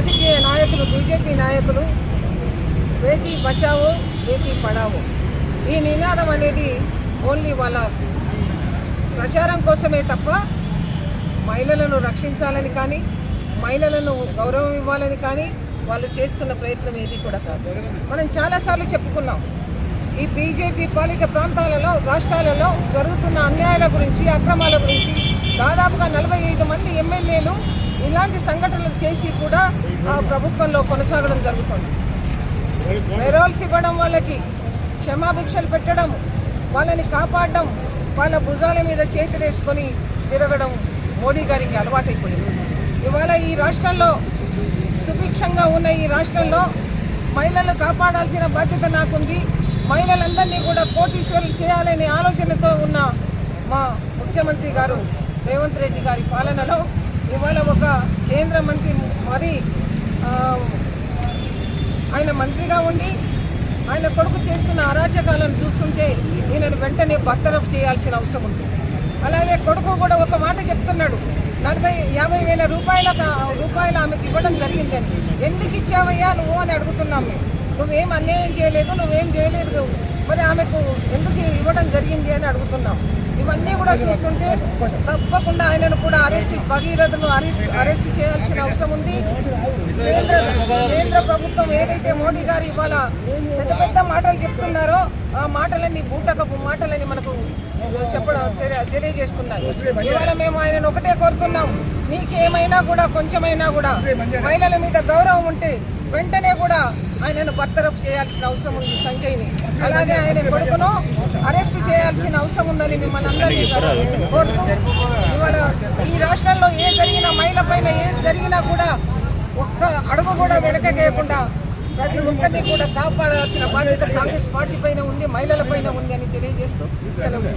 రాజకీయ నాయకులు, బీజేపీ నాయకులు బేటీ బచావో బేటీ పడావో ఈ నినాదం అనేది ఓన్లీ వాళ్ళ ప్రచారం కోసమే తప్ప మహిళలను రక్షించాలని కానీ మహిళలను గౌరవం ఇవ్వాలని కానీ వాళ్ళు చేస్తున్న ప్రయత్నం ఏది కూడా కాదు. మనం చాలాసార్లు చెప్పుకున్నాం, ఈ బీజేపీ పాలిత ప్రాంతాలలో, రాష్ట్రాలలో జరుగుతున్న అన్యాయాల గురించి, అక్రమాల గురించి. దాదాపుగా 45 మంది ఎమ్మెల్యేలు ఇలాంటి సంఘటనలు చేసి కూడా ఆ ప్రభుత్వంలో కొనసాగడం జరుగుతుంది. మెరోల్స్ ఇవ్వడం, వాళ్ళకి క్షమాభిక్షలు పెట్టడం, వాళ్ళని కాపాడడం, వాళ్ళ భుజాల మీద చేతులు వేసుకొని తిరగడం మోడీ గారికి అలవాటైపోయింది. ఇవాళ ఈ రాష్ట్రంలో, సుభిక్షంగా ఉన్న ఈ రాష్ట్రంలో మహిళలను కాపాడాల్సిన బాధ్యత నాకుంది. మహిళలందరినీ కూడా కోటీశ్వరులు చేయాలనే ఆలోచనతో ఉన్న మా ముఖ్యమంత్రి గారు రేవంత్ రెడ్డి గారి పాలనలో ఇవాళ ఒక కేంద్ర మంత్రి మరి ఆయన మంత్రిగా ఉండి ఆయన కొడుకు చేస్తున్న అరాచకాలను చూస్తుంటే ఈయనను వెంటనే బర్తరఫ్ చేయాల్సిన అవసరం ఉంది. అలాగే కొడుకు కూడా ఒక మాట చెప్తున్నాడు, 40-50 వేల రూపాయలు ఆమెకు ఇవ్వడం జరిగిందని. ఎందుకు ఇచ్చావయ్యా నువ్వు అని అడుగుతున్నాం మేము. నువ్వేం అన్యాయం చేయలేదు, నువ్వేం చేయలేదు, మరి ఆమెకు ఎందుకు ఇవ్వడం జరిగింది అని అడుగుతున్నాం. ఇవన్నీ కూడా చూస్తుంటే తప్పకుండా ఆయనను కూడా భగీరథను అరెస్ట్ చేయాల్సిన అవసరం ఉంది. కేంద్ర ప్రభుత్వం ఏదైతే మోడీ గారు ఇవాళ పెద్ద పెద్ద మాటలు చెప్తున్నారో ఆ మాటలన్నీ బూటకపు మాటలని మనకు తెలియజేస్తున్నారు. ఇవాళ మేము ఆయనను ఒకటే కోరుతున్నాం, నీకేమైనా కూడా కొంచెమైనా కూడా మహిళల మీద గౌరవం ఉంటే వెంటనే కూడా ఆయనను బర్తరఫ్ చేయాల్సిన అవసరం ఉంది సంజయ్ని. అలాగే ఆయన కొడుకును అరెస్ట్ చేయాల్సిన అవసరం ఉందని మిమ్మల్ని అందరినీ కోరుతూ, ఇవాళ ఈ రాష్ట్రంలో ఏ జరిగినా, మహిళ పైన ఏది జరిగినా కూడా ఒక్క అడుగు కూడా వెనకకేయకుండా ప్రతి ఒక్కరిని కూడా కాపాడాల్సిన బాధ్యత కాంగ్రెస్ పార్టీ పైన ఉంది, మహిళల పైన ఉంది అని తెలియజేస్తూ సెలవు.